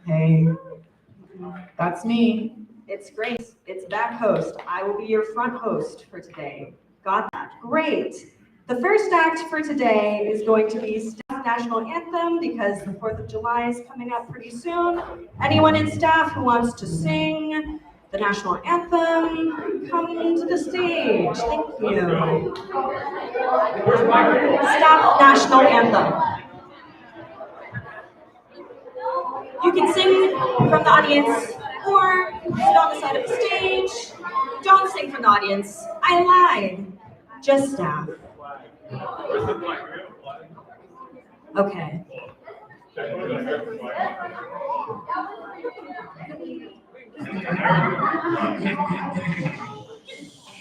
Hey, that's me. It's Grace. It's back host. I will be your front host for today. Got that? Great. The first act for today is going to be Staff National Anthem because the 4th of July is coming up pretty soon. Anyone in staff who wants to sing the National Anthem, come to the stage. Thank you. Staff National Anthem. You can sing from the audience or sit on the side of the stage. Don't sing from the audience. I lied. Just staff. Okay.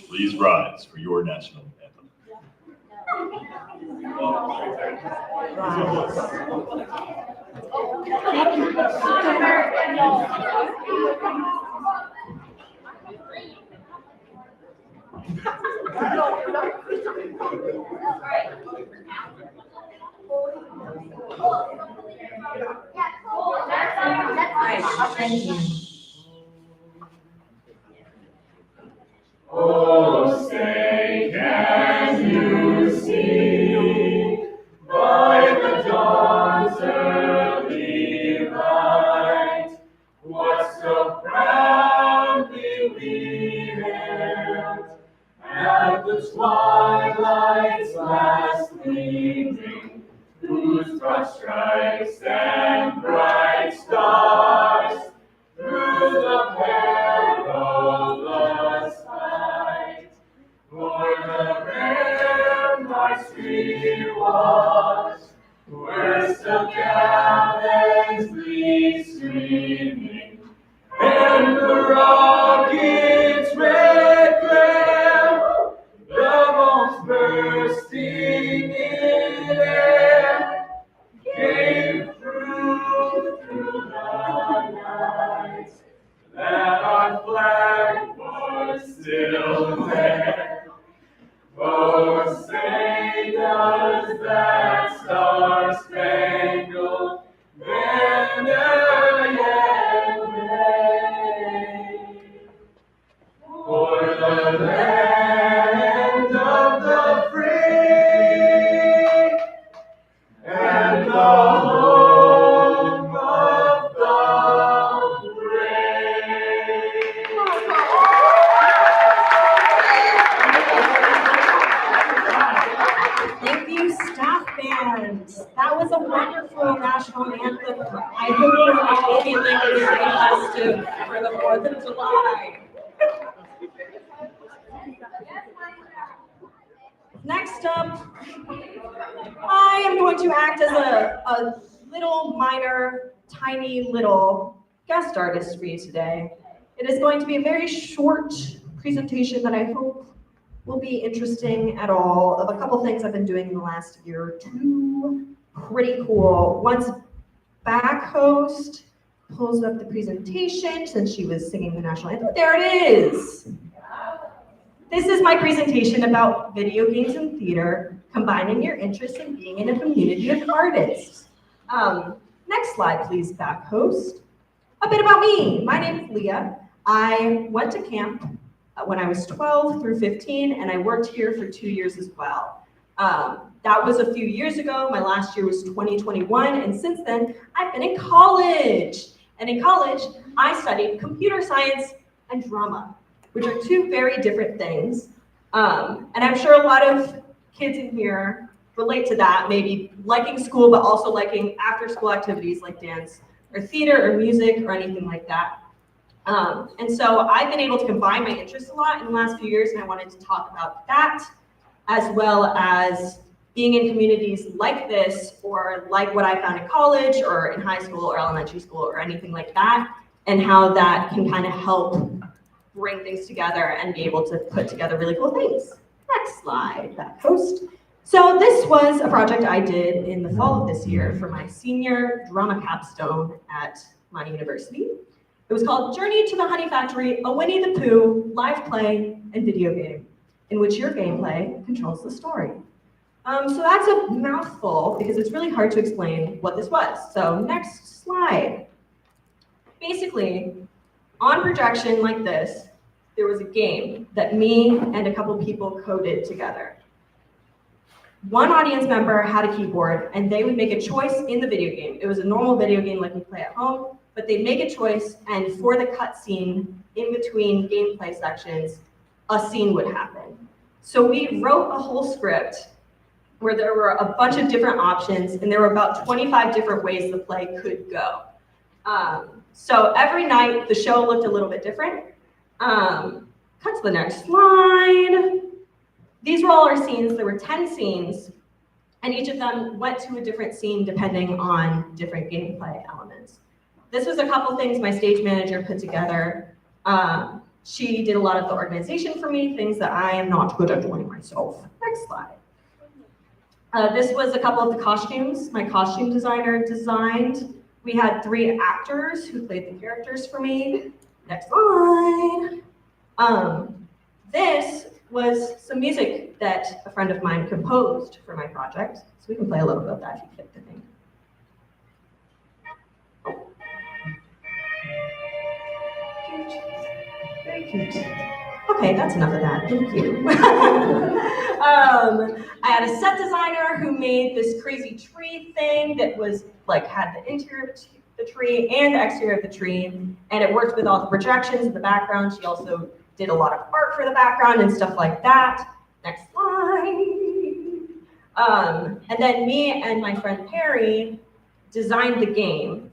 Please rise for your national anthem. Thank you. Oh, say, can you see by the dawn's early light what so proudly we hailed at the twilight's last gleaming, whose broad stripes and bright stars through the perilous fight, for the ramparts we watched were still gallantly streaming, and the rocket's red glare, the bombs bursting in air, came through the night, that our flag was still there. Oh, say does that star-spangled banner yet wave for the land of the free and the home of the brave. Thank you, staff band. That was a wonderful national anthem. I hope you're all feeling really festive for the 4th of July. Next up, I am going to act as a little minor, tiny little guest artist for you today. It is going to be a very short presentation that I hope will be interesting at all of a couple things I've been doing in the last year or two. Pretty cool. Once back host pulls up the presentation since she was singing the national anthem. There it is. This is my presentation about video games and theater, combining your interests in being in a community of artists. Next slide, please, back host. A bit about me. My name is Leah. I went to camp when I was 12 through 15, and I worked here for 2 years as well. That was a few years ago. My last year was 2021, and since then, I've been in college. And in college, I studied computer science and drama, which are two very different things. And I'm sure a lot of kids in here relate to that, maybe liking school, but also liking after-school activities like dance or theater or music or anything like that. And so I've been able to combine my interests a lot in the last few years, and I wanted to talk about that, as well as being in communities like this, or like what I found in college or in high school or elementary school or anything like that, and how that can kind of help bring things together and be able to put together really cool things. Next slide, that host. So this was a project I did in the fall of this year for my senior drama capstone at my university. It was called Journey to the Honey Factory, a Winnie the Pooh live play and video game, in which your gameplay controls the story. So that's a mouthful because it's really hard to explain what this was. So next slide. basically, on projection like this, there was a game that me and a couple people coded together. One audience member had a keyboard, and they would make a choice in the video game. It was a normal video game like we play at home, but they'd make a choice, and for the cutscene in between gameplay sections, a scene would happen. So we wrote a whole script where there were a bunch of different options, and there were about 25 different ways the play could go. So every night, the show looked a little bit different. Cut to the next slide. These were all our scenes. There were 10 scenes, and each of them went to a different scene depending on different gameplay elements. This was a couple things my stage manager put together. She did a lot of the organization for me, things that I am not good at doing myself. Next slide. This was a couple of the costumes my costume designer designed. We had 3 actors who played the characters for me. Next slide. This was some music that a friend of mine composed for my project. So we can play a little bit of that if you click the thing. Cute. Very cute. Okay, that's enough of that. Thank you. I had a set designer who made this crazy tree thing that was like had the interior of the tree and the exterior of the tree, and it worked with all the projections in the background. She also did a lot of art for the background and stuff like that. Next slide. And then me and my friend Perry designed the game.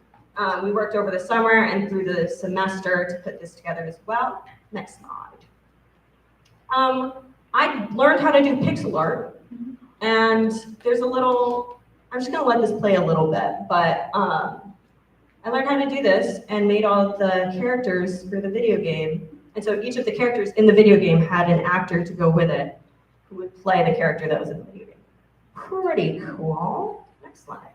We worked over the summer and through the semester to put this together as well. Next slide. I learned how to do pixel art, and there's a little, I'm just gonna let this play a little bit, but I learned how to do this and made all of the characters for the video game. And so each of the characters in the video game had an actor to go with it who would play the character that was in the video game. Pretty cool. Next slide.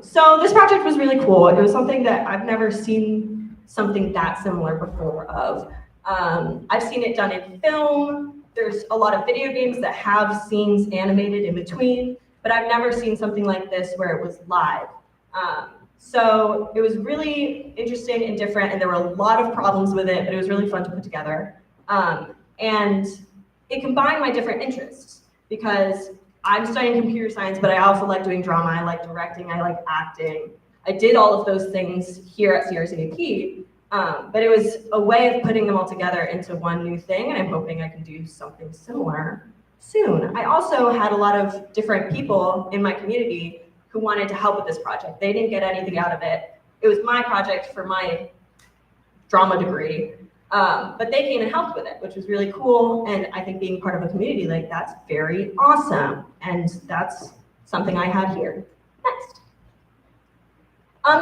So this project was really cool. It was something that I've never seen something that similar before of. I've seen it done in film. There's a lot of video games that have scenes animated in between, but I've never seen something like this where it was live. So it was really interesting and different, and there were a lot of problems with it, but it was really fun to put together. And it combined my different interests because I'm studying computer science, but I also like doing drama. I like directing. I like acting. I did all of those things here at CRCAP, but it was a way of putting them all together into one new thing, and I'm hoping I can do something similar soon. I also had a lot of different people in my community who wanted to help with this project. They didn't get anything out of it. It was my project for my drama degree, but they came and helped with it, which was really cool. And I think being part of a community like that's very awesome. And that's something I had here. Next.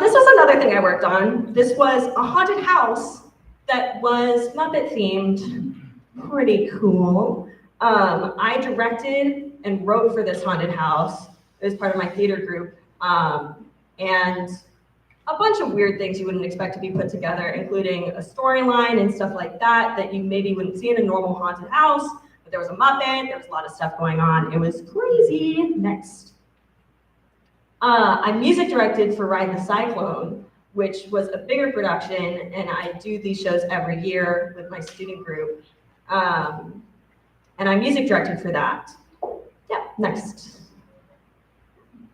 This was another thing I worked on. This was a haunted house that was Muppet themed. Pretty cool. I directed and wrote for this haunted house. It was part of my theater group. And a bunch of weird things you wouldn't expect to be put together, including a storyline and stuff like that that you maybe wouldn't see in a normal haunted house. But there was a Muppet, there was a lot of stuff going on. It was crazy. Next. I music directed for Ride the Cyclone, which was a bigger production, and I do these shows every year with my student group. And I music directed for that. Yeah, next.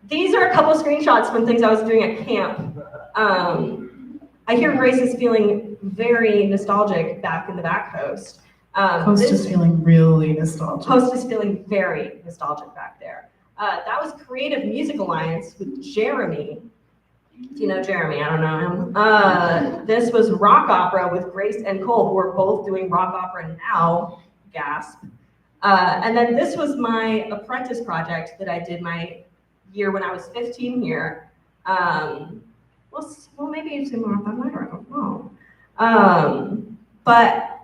These are a couple screenshots from things I was doing at camp. I hear Grace is feeling very nostalgic back in the back host. Host is feeling really nostalgic. Host is feeling very nostalgic back there. That was Creative Music Alliance with Jeremy. Do you know Jeremy? I don't know him. This was Rock Opera with Grace and Cole, who are both doing rock opera now. Gasp. And then this was my apprentice project that I did my year when I was 15 here. Well, maybe it's more about my I don't know. But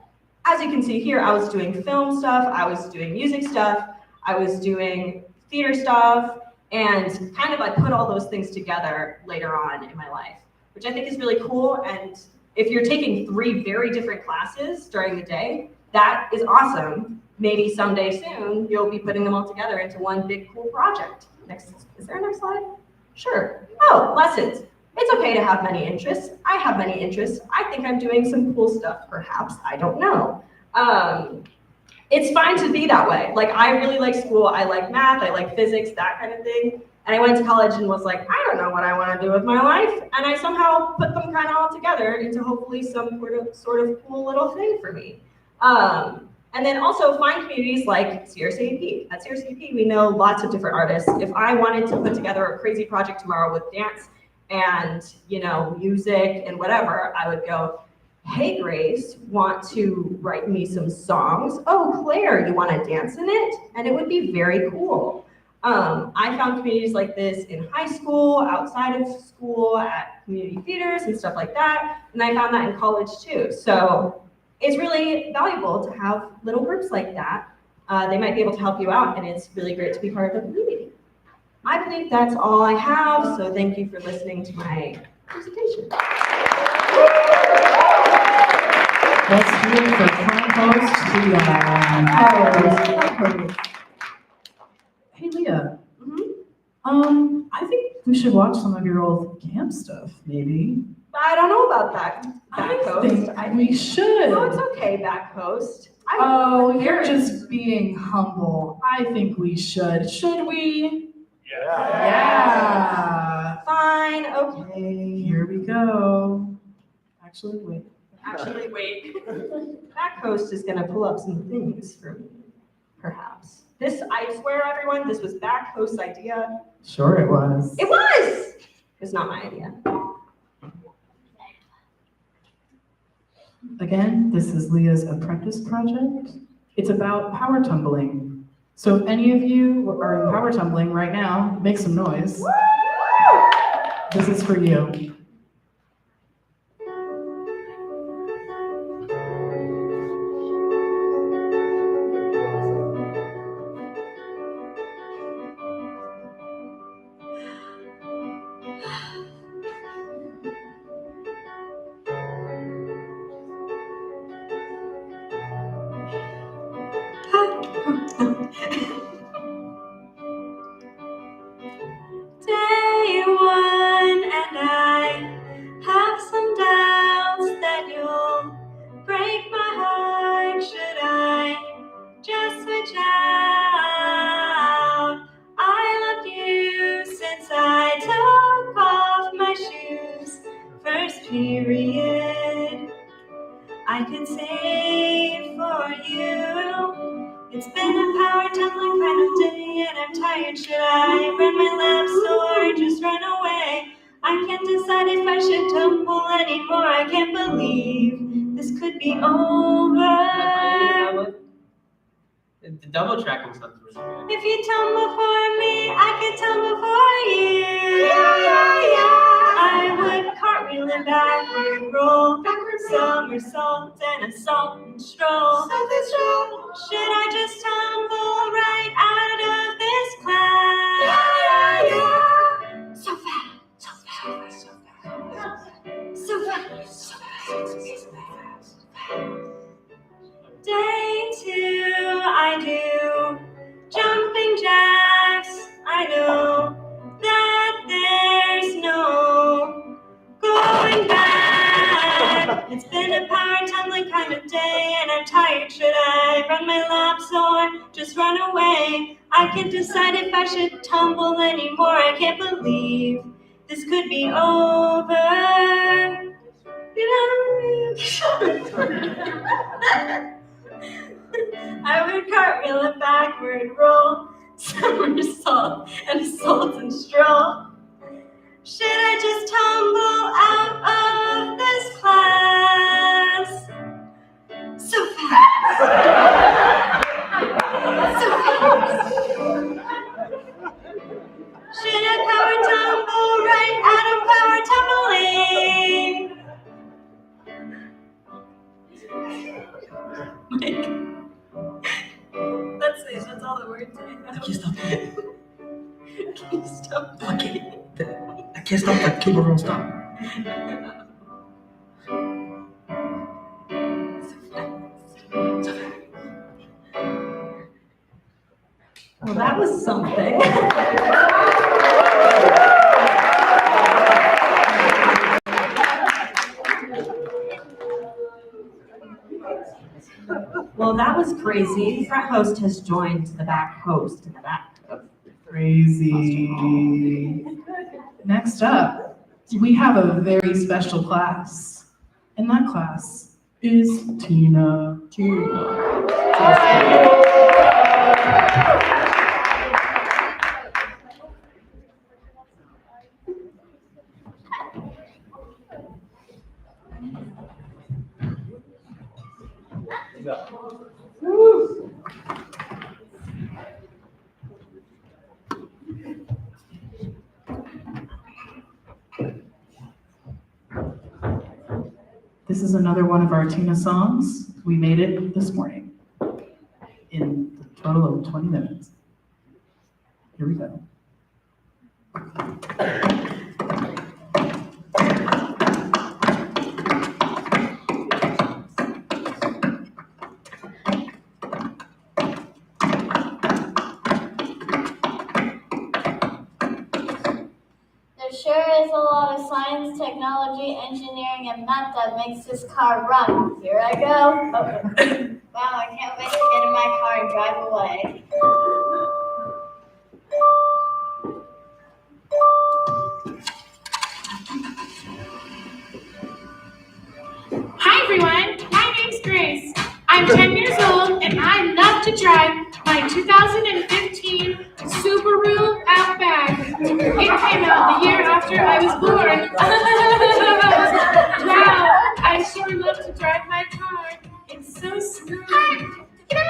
as you can see here, I was doing film stuff, I was doing music stuff, I was doing theater stuff, and kind of I put all those things together later on in my life, which I think is really cool. And if you're taking 3 very different classes during the day, that is awesome. Maybe someday soon, you'll be putting them all together into one big cool project. Next, is there a next slide? Sure. Oh, lessons. It's okay to have many interests. I have many interests. I think I'm doing some cool stuff, perhaps. I don't know. It's fine to be that way. Like, I really like school. I like math. I like physics, that kind of thing. And I went to college and was like, I don't know what I want to do with my life. And I somehow put them kind of all together into hopefully some sort of cool little thing for me. And then also find communities like CRCAP. At CRCAP, we know lots of different artists. If I wanted to put together a crazy project tomorrow with dance and, you know, music and whatever, I would go, hey, Grace, want to write me some songs? Oh, Claire, you want to dance in it? And it would be very cool. I found communities like this in high school, outside of school, at community theaters and stuff like that. And I found that in college too. So it's really valuable to have little groups like that. They might be able to help you out, and it's really great to be part of a community. I believe that's all I have, so thank you for listening to my presentation. Let's do it for current host Leah. Hey Leah. I think we should watch some of your old camp stuff, maybe. I don't know about that. Back host. We should. No, it's okay, back host. You're just being humble. I think we should. Should we? Yeah. Fine, okay. Here we go. Actually, wait. Back host is gonna pull up some things for me, perhaps. This, I swear everyone, this was back host's idea. Sure it was. It was! It's not my idea. Again, this is Leah's apprentice project. It's about power tumbling. So if any of you are in power tumbling right now, make some noise. Woo! This is for you. Day one, and I have some doubts that you'll break my heart. Should I just switch out? I loved you since I took off my shoes. First period, I can say for you. It's been a power tumbling kind of day, and I'm tired. Should I run my laps or just run away? I can't decide if I should tumble anymore. I can't believe this could be over. The double tracking sounds really good. If you tumble for me, I could tumble for you. I would cartwheel and backward roll, somersault and a salt and stroll. Should I just tumble right out of this class? So fast, so fast, so fast, so fast, so fast. Day two, I do jumping jacks. I know that there's no going back. It's been a power tumbling kind of day, and I'm tired. Should I run my laps or just run away? I can't decide if I should tumble anymore. I can't believe this could be over. I would cartwheel and backward roll, somersault and salt and stroll. Should I just tumble out of this class? So fast. So fast. Should I power tumble right out of power tumbling? That's it. That's all the words I have. I can't stop it. Can you stop? I can't stop. That keyboard won't stop. Well, that was something. Well, that was crazy. Front host has joined the back host in the back. Crazy. Next up, we have a very special class. And that class is Tina. This is another one of our Tina songs. We made it this morning in a total of 20 minutes. Here we go. There sure is a lot of science, technology, engineering, and math that makes this car run. Here I go. Oh. Wow, I can't wait to get in my car and drive away. Hi everyone, my name's Grace. I'm 10 years old and I love to drive my 2015 Subaru Outback. It came out the year after I was born. Wow, I sure love to drive my car. It's so smooth. Hi, can I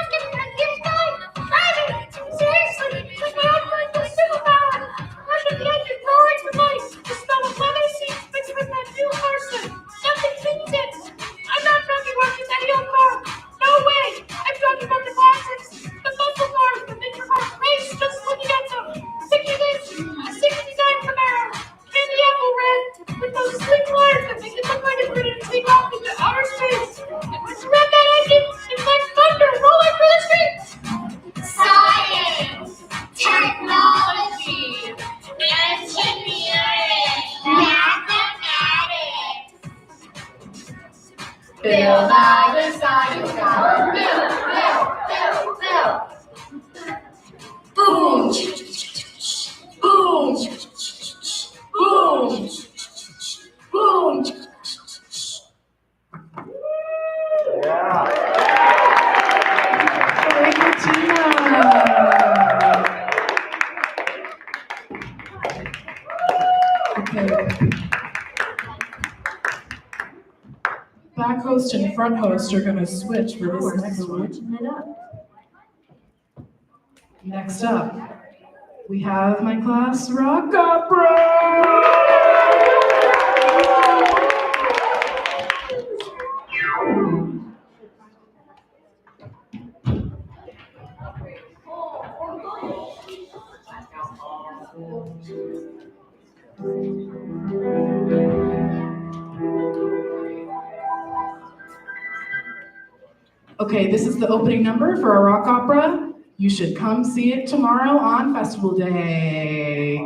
get started driving? Seriously, because my Outback is superpowered. Under the engine, roaring with ice. The smell of leather seats mixed with that new Carson. Nothing beats it. I'm not talking about just any old car. No way. I'm talking about the classics. The muscle cars that make your heart race just when you get them. Sticky this, a 69 Camaro. Candy apple red with those slick lines that make it look like it's ready to take off into outer space. And once you rev that engine, it's like thunder rolling through the streets. Science, technology, engineering, mathematics. Build our science tower. Build. Boom. Boom. Boom. Boom. Thank you, Tina. Okay. Back host and front host are going to switch for this next one. Switching it up. Next up, we have my class rock opera. Okay, this is the opening number for our rock opera. You should come see it tomorrow on Festival Day.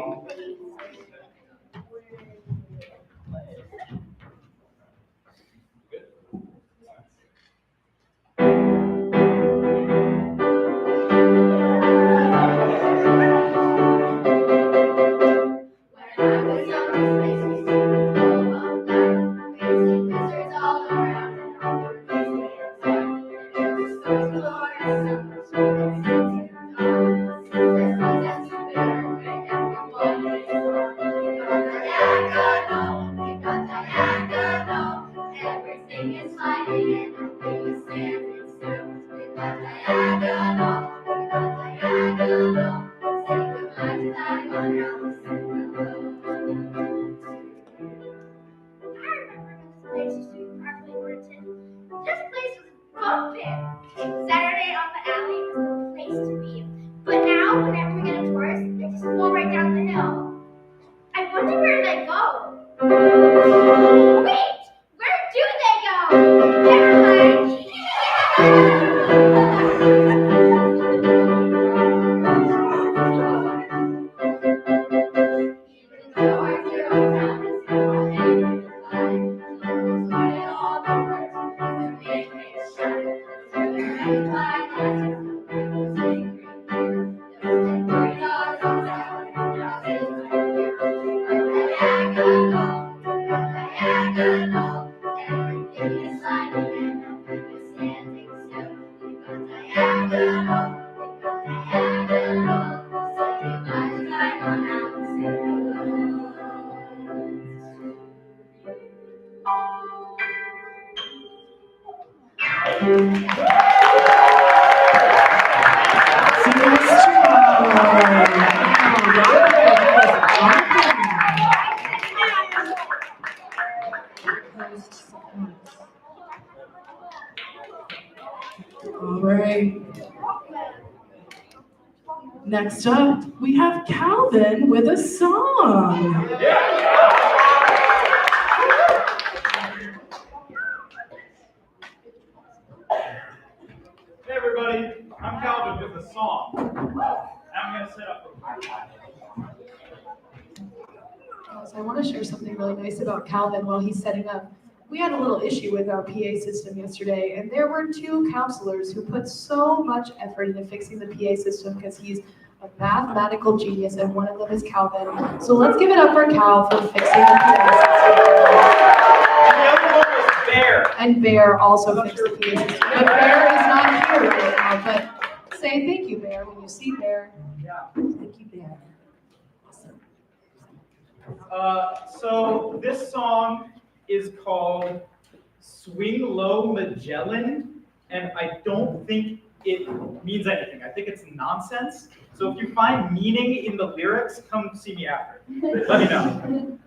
Saturday on the alley was the place to be. But now, whenever we get a tourist, they just flow right down the hill. I wonder where they go. Wait! Where do they go? Never mind. All right. Next up, we have Calvin with a song. Hey everybody, I'm Calvin with a song. I'm gonna set up. So I want to share something really nice about Calvin while he's setting up. We had a little issue with our PA system yesterday, and there were two counselors who put so much effort into fixing the PA system because he's a mathematical genius, and one of them is Calvin. So let's give it up for Cal for fixing the PA And the other one was Bear. system. And Bear also fixed the PA system. But Bear is not here right now, but say thank you, Bear, when you see Bear. Yeah. Thank you, Bear. So this song is called Swing Low Magellan, and I don't think it means anything. I think it's nonsense. So if you find meaning in the lyrics, come see me after. Let me know.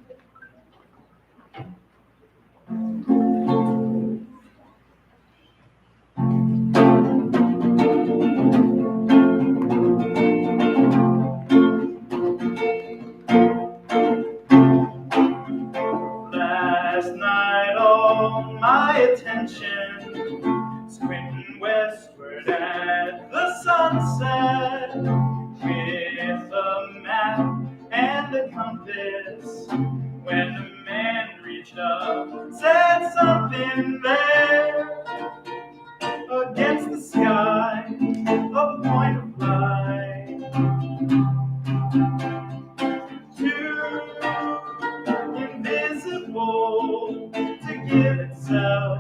Last night all my attention squinting westward at the sunset with a map and a compass. When the man reached up, said something there against the sky, a point of light. Too invisible to give itself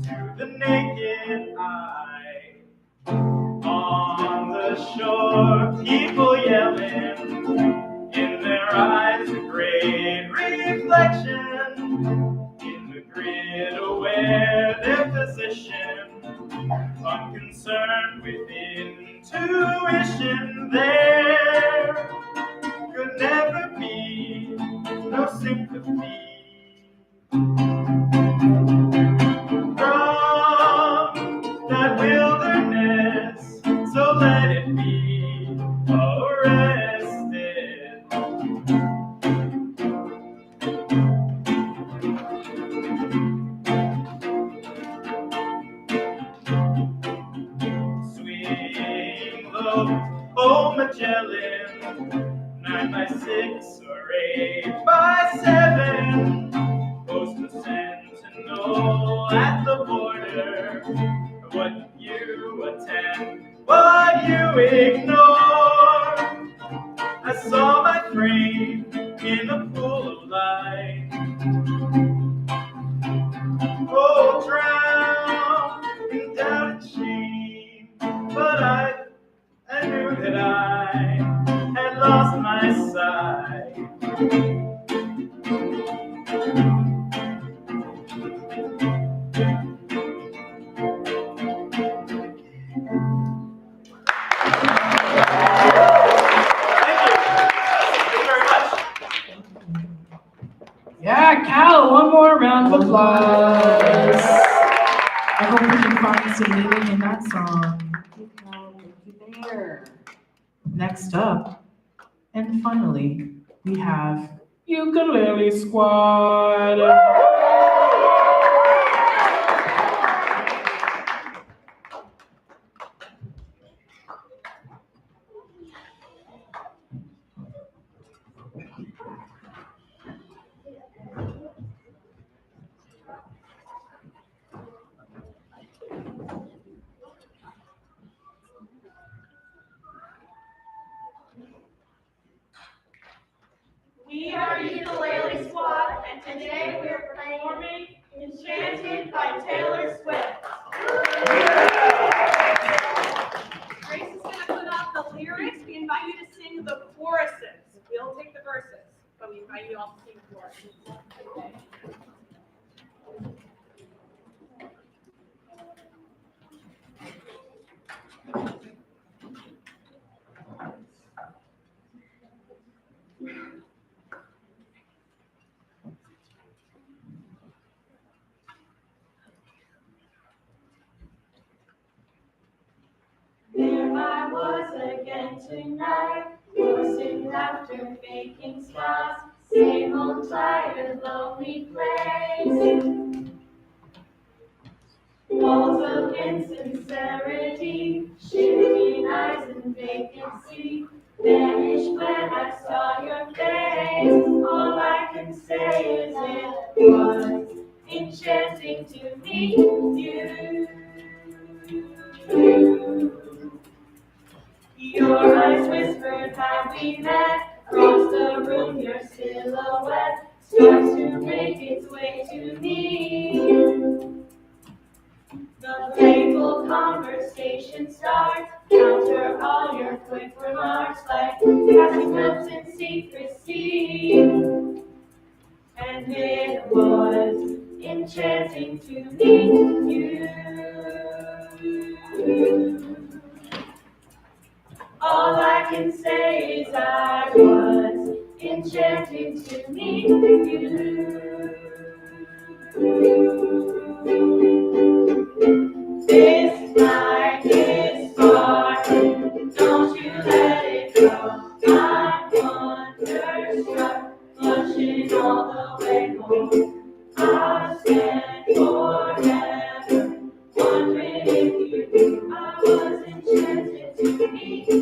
to the naked eye. On the shore, people yelling, in their eyes a great reflection. In the grid aware their position, unconcerned with intuition. There could never be no sympathy from that wilderness, so let it be arrested. Swing low, oh Magellan, 9 by 6 or 8 by 7. Post the sentinel at the border. What you attend, what you ignore. I saw my frame in a pool of light. Oh, drown in doubt and shame. But I knew that I had lost my sight. Yeah, Cal, one more round of applause. I hope we can find some meaning in that song. Thank you, Bear. Next up, and finally, we have Ukulele Squad. We are Ukulele Squad, and today we are performing Enchanted by Taylor Swift. Grace is going to put up the lyrics. We invite you to sing the choruses. We'll take the verses, but we invite you all to sing the choruses. tonight. Forcing laughter, faking smiles. Same old tired, lonely place. Walls of insincerity, shifting eyes and vacancy. Vanished when I saw your face. All I can say is it was enchanting to meet you. Your eyes whispered, have we met? Across the room, your silhouette starts to make its way to me. The playful conversation starts. Counter all your quick remarks like passing notes in secrecy. And it was enchanting to meet you. All I can say is I was enchanting to meet you. This night is far, don't you let it go. I'm wonderstruck, blushing all the way home. I'll spend forever wondering if you knew I was enchanted to meet you.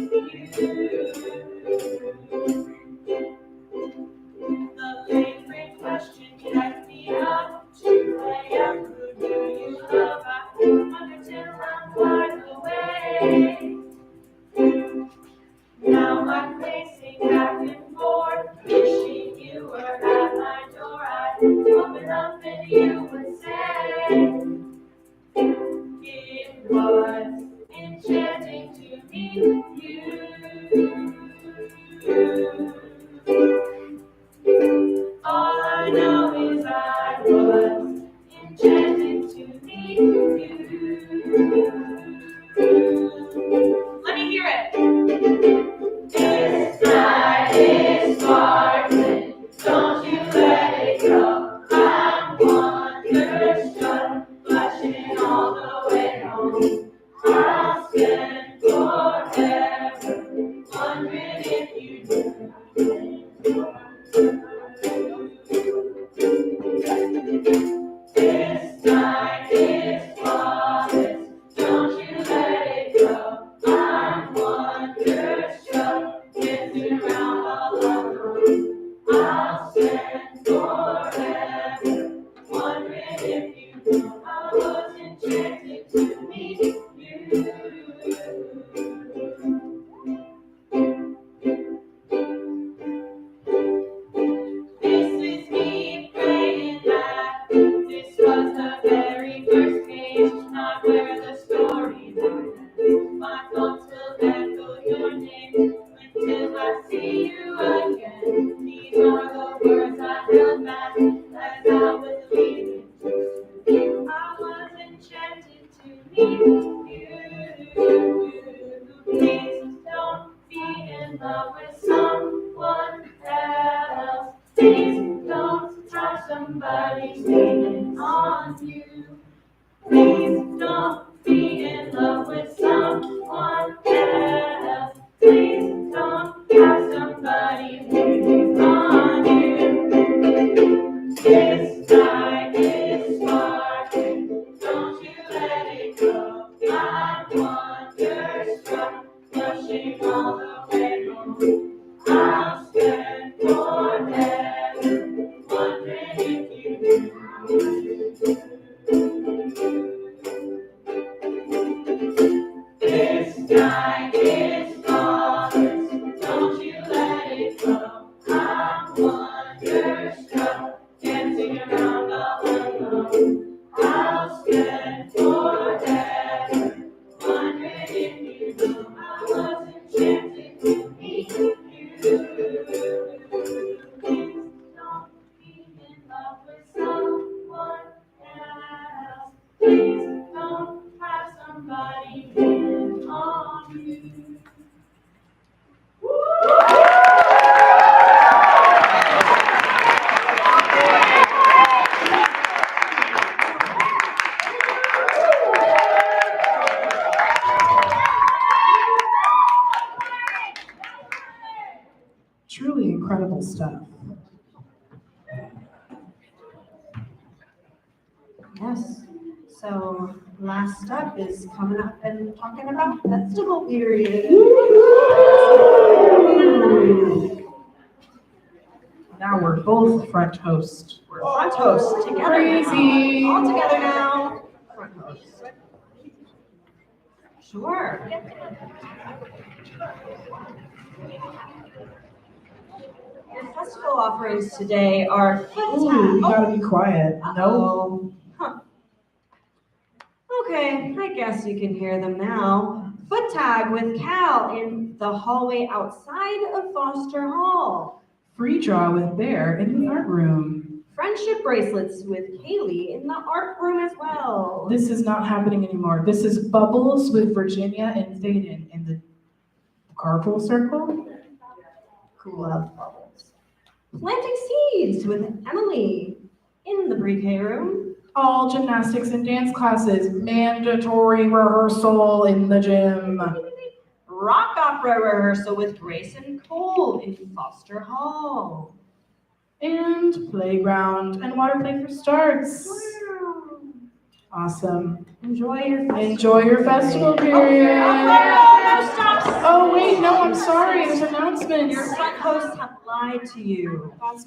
The favorite question kept me up to AM. Who do you love? I wonder till I'm wide awake. Now I'm pacing back and forth, wishing you were at my door. I'd open up and you would say, it was enchanting to meet you. All I know is I was enchanted to meet you. Let me hear it. This night is sparkling, don't you let it go. I'm wonderstruck, blushing all the way home. I'll spend forever wondering if you knew. This night is flawless, don't you let it go. I'm wonderstruck, dancing around all alone. I'll spend forever wondering if you knew I was enchanted to meet you. This is me praying that this was the very first page, not where the story ends. My thoughts will echo your name until I see you again. These are the words I held back as I was leaving. I was enchanted to meet you. Please don't be in love with someone else. Please don't have somebody waiting on you. Please don't be in love with someone else. Please don't have somebody waiting on you. This night is sparkling, don't you let it go. I'm wonderstruck, blushing all the way home. I'll spend forever wondering if you knew. This night is flawless, don't you let it go. I'm wonderstruck, dancing around all alone. I'll spend forever wondering if you knew I was enchanted to meet you. Please don't be in love with someone else. Please don't have somebody waiting on you. Yes. So last up is coming up and talking about festival period. Now we're both front host. We're front hosts together. Crazy. Now. All together now. Front hosts. Sure. Your festival offerings today are foot Ooh, tag. you gotta be quiet. Oh. No. Huh. Okay, I guess you can hear them now. Foot tag with Cal in the hallway outside of Foster Hall. Free draw with Bear in the art room. Friendship bracelets with Kaylee in the art room as well. This is not happening anymore. This is Bubbles with Virginia and Thaden in the carpool circle. Cool love bubbles. Planting seeds with Emily in the pre-K room. All gymnastics and dance classes. Mandatory rehearsal in the gym. Rock opera rehearsal with Grace and Cole in Foster Hall. And playground and water play for starts. Awesome. Enjoy your festival. Enjoy your festival period. Oh wait, no, I'm sorry. There's announcements. Your front hosts have lied to you. That's my